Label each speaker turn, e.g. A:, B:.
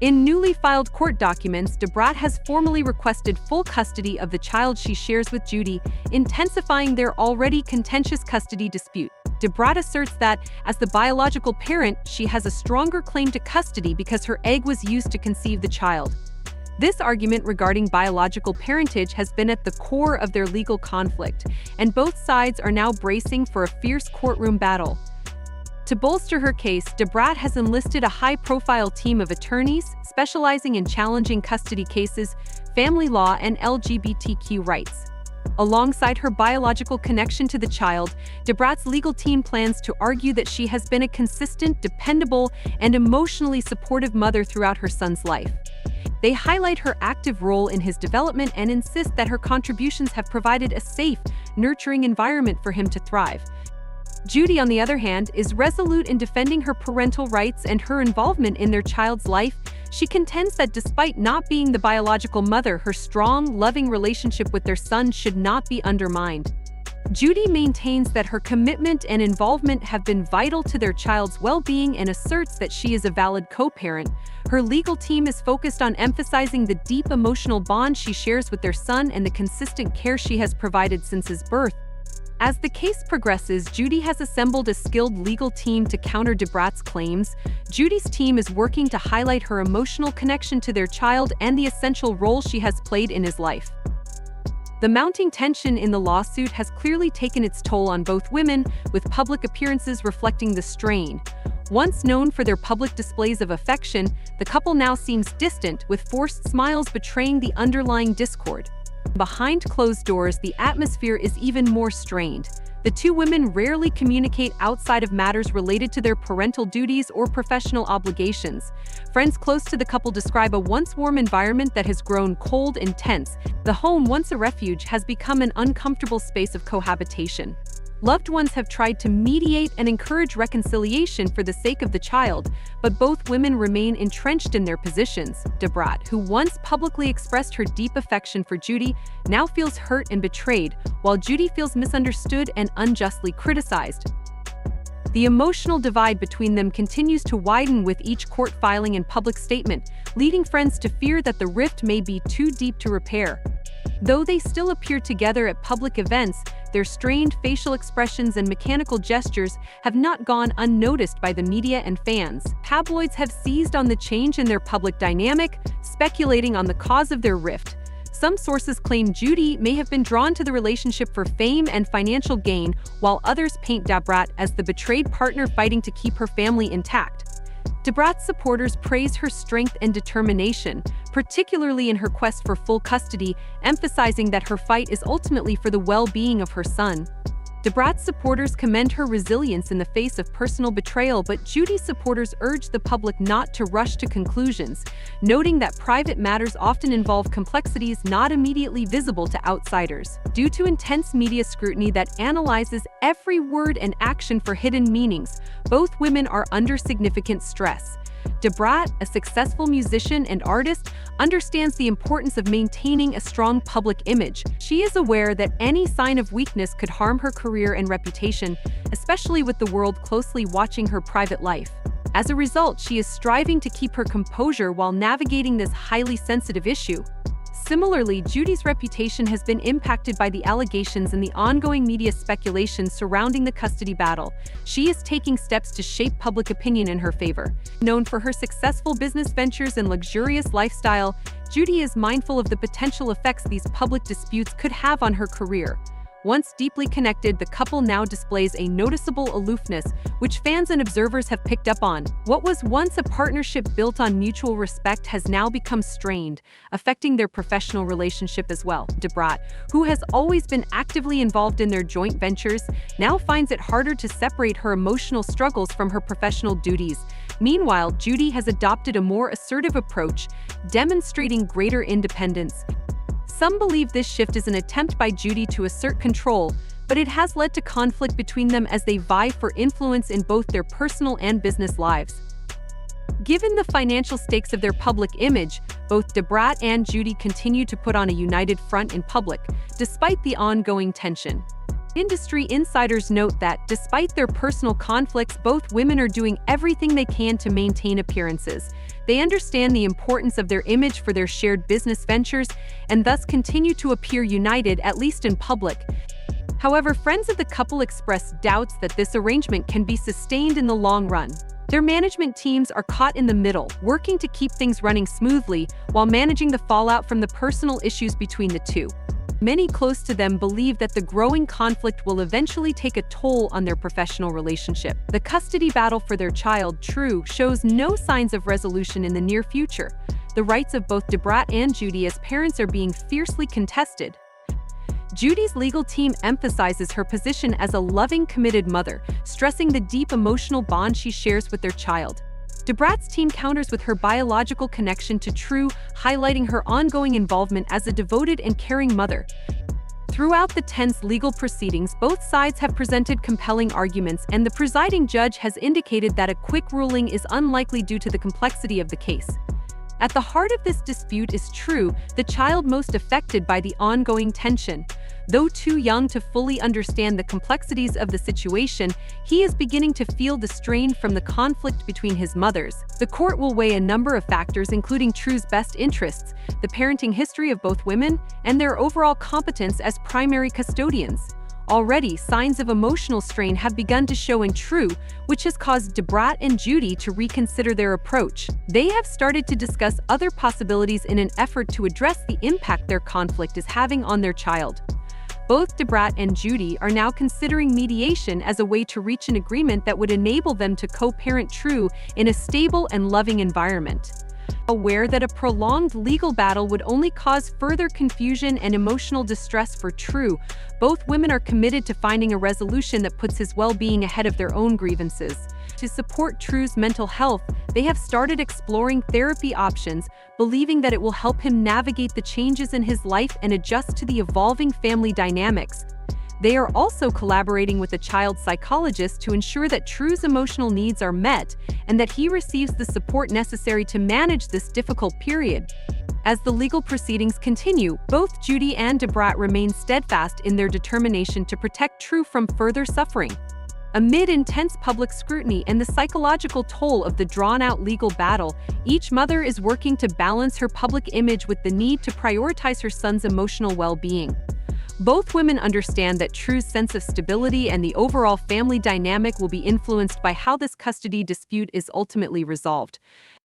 A: In newly filed court documents, DaBrat has formally requested full custody of the child she shares with Judy, intensifying their already contentious custody dispute. DaBrat asserts that, as the biological parent, she has a stronger claim to custody because her egg was used to conceive the child. This argument regarding biological parentage has been at the core of their legal conflict, and both sides are now bracing for a fierce courtroom battle. To bolster her case, DaBrat has enlisted a high-profile team of attorneys specializing in challenging custody cases, family law, and LGBTQ rights. Alongside her biological connection to the child, DaBrat's legal team plans to argue that she has been a consistent, dependable, and emotionally supportive mother throughout her son's life. They highlight her active role in his development and insist that her contributions have provided a safe, nurturing environment for him to thrive. Judy, on the other hand, is resolute in defending her parental rights and her involvement in their child's life. She contends that despite not being the biological mother, her strong, loving relationship with their son should not be undermined. Judy maintains that her commitment and involvement have been vital to their child's well-being and asserts that she is a valid co-parent. Her legal team is focused on emphasizing the deep emotional bond she shares with their son and the consistent care she has provided since his birth. As the case progresses, Judy has assembled a skilled legal team to counter DaBrat's claims. Judy's team is working to highlight her emotional connection to their child and the essential role she has played in his life. The mounting tension in the lawsuit has clearly taken its toll on both women, with public appearances reflecting the strain. Once known for their public displays of affection, the couple now seems distant, with forced smiles betraying the underlying discord. Behind closed doors, the atmosphere is even more strained. The two women rarely communicate outside of matters related to their parental duties or professional obligations. Friends close to the couple describe a once warm environment that has grown cold and tense. The home, once a refuge, has become an uncomfortable space of cohabitation. Loved ones have tried to mediate and encourage reconciliation for the sake of the child, but both women remain entrenched in their positions. DaBrat, who once publicly expressed her deep affection for Judy, now feels hurt and betrayed, while Judy feels misunderstood and unjustly criticized. The emotional divide between them continues to widen with each court filing and public statement, leading friends to fear that the rift may be too deep to repair. Though they still appear together at public events, their strained facial expressions and mechanical gestures have not gone unnoticed by the media and fans. Tabloids have seized on the change in their public dynamic, speculating on the cause of their rift. Some sources claim Judy may have been drawn to the relationship for fame and financial gain, while others paint DaBrat as the betrayed partner fighting to keep her family intact. DaBrat's supporters praise her strength and determination, particularly in her quest for full custody, emphasizing that her fight is ultimately for the well-being of her son. DaBrat's supporters commend her resilience in the face of personal betrayal, but Judy's supporters urge the public not to rush to conclusions, noting that private matters often involve complexities not immediately visible to outsiders. Due to intense media scrutiny that analyzes every word and action for hidden meanings, both women are under significant stress. DaBrat, a successful musician and artist, understands the importance of maintaining a strong public image. She is aware that any sign of weakness could harm her career and reputation, especially with the world closely watching her private life. As a result, she is striving to keep her composure while navigating this highly sensitive issue. Similarly, Judy's reputation has been impacted by the allegations and the ongoing media speculation surrounding the custody battle. She is taking steps to shape public opinion in her favor. Known for her successful business ventures and luxurious lifestyle, Judy is mindful of the potential effects these public disputes could have on her career. Once deeply connected, the couple now displays a noticeable aloofness, which fans and observers have picked up on. What was once a partnership built on mutual respect has now become strained, affecting their professional relationship as well. DaBrat, who has always been actively involved in their joint ventures, now finds it harder to separate her emotional struggles from her professional duties. Meanwhile, Judy has adopted a more assertive approach, demonstrating greater independence. Some believe this shift is an attempt by Judy to assert control, but it has led to conflict between them as they vie for influence in both their personal and business lives. Given the financial stakes of their public image, both DaBrat and Judy continue to put on a united front in public, despite the ongoing tension. Industry insiders note that, despite their personal conflicts, both women are doing everything they can to maintain appearances. They understand the importance of their image for their shared business ventures and thus continue to appear united, at least in public. However, friends of the couple express doubts that this arrangement can be sustained in the long run. Their management teams are caught in the middle, working to keep things running smoothly while managing the fallout from the personal issues between the two. Many close to them believe that the growing conflict will eventually take a toll on their professional relationship. The custody battle for their child, True, shows no signs of resolution in the near future. The rights of both DaBrat and Judy as parents are being fiercely contested. Judy's legal team emphasizes her position as a loving, committed mother, stressing the deep emotional bond she shares with their child. DaBrat's team counters with her biological connection to True, highlighting her ongoing involvement as a devoted and caring mother. Throughout the tense legal proceedings, both sides have presented compelling arguments, and the presiding judge has indicated that a quick ruling is unlikely due to the complexity of the case. At the heart of this dispute is True, the child most affected by the ongoing tension. Though too young to fully understand the complexities of the situation, he is beginning to feel the strain from the conflict between his mothers. The court will weigh a number of factors, including True's best interests, the parenting history of both women, and their overall competence as primary custodians. Already, signs of emotional strain have begun to show in True, which has caused DaBrat and Judy to reconsider their approach. They have started to discuss other possibilities in an effort to address the impact their conflict is having on their child. Both DaBrat and Judy are now considering mediation as a way to reach an agreement that would enable them to co-parent True in a stable and loving environment. Aware that a prolonged legal battle would only cause further confusion and emotional distress for True, both women are committed to finding a resolution that puts his well-being ahead of their own grievances. To support True's mental health, they have started exploring therapy options, believing that it will help him navigate the changes in his life and adjust to the evolving family dynamics. They are also collaborating with a child psychologist to ensure that True's emotional needs are met and that he receives the support necessary to manage this difficult period. As the legal proceedings continue, both Judy and DaBrat remain steadfast in their determination to protect True from further suffering. Amid intense public scrutiny and the psychological toll of the drawn-out legal battle, each mother is working to balance her public image with the need to prioritize her son's emotional well-being. Both women understand that True's sense of stability and the overall family dynamic will be influenced by how this custody dispute is ultimately resolved.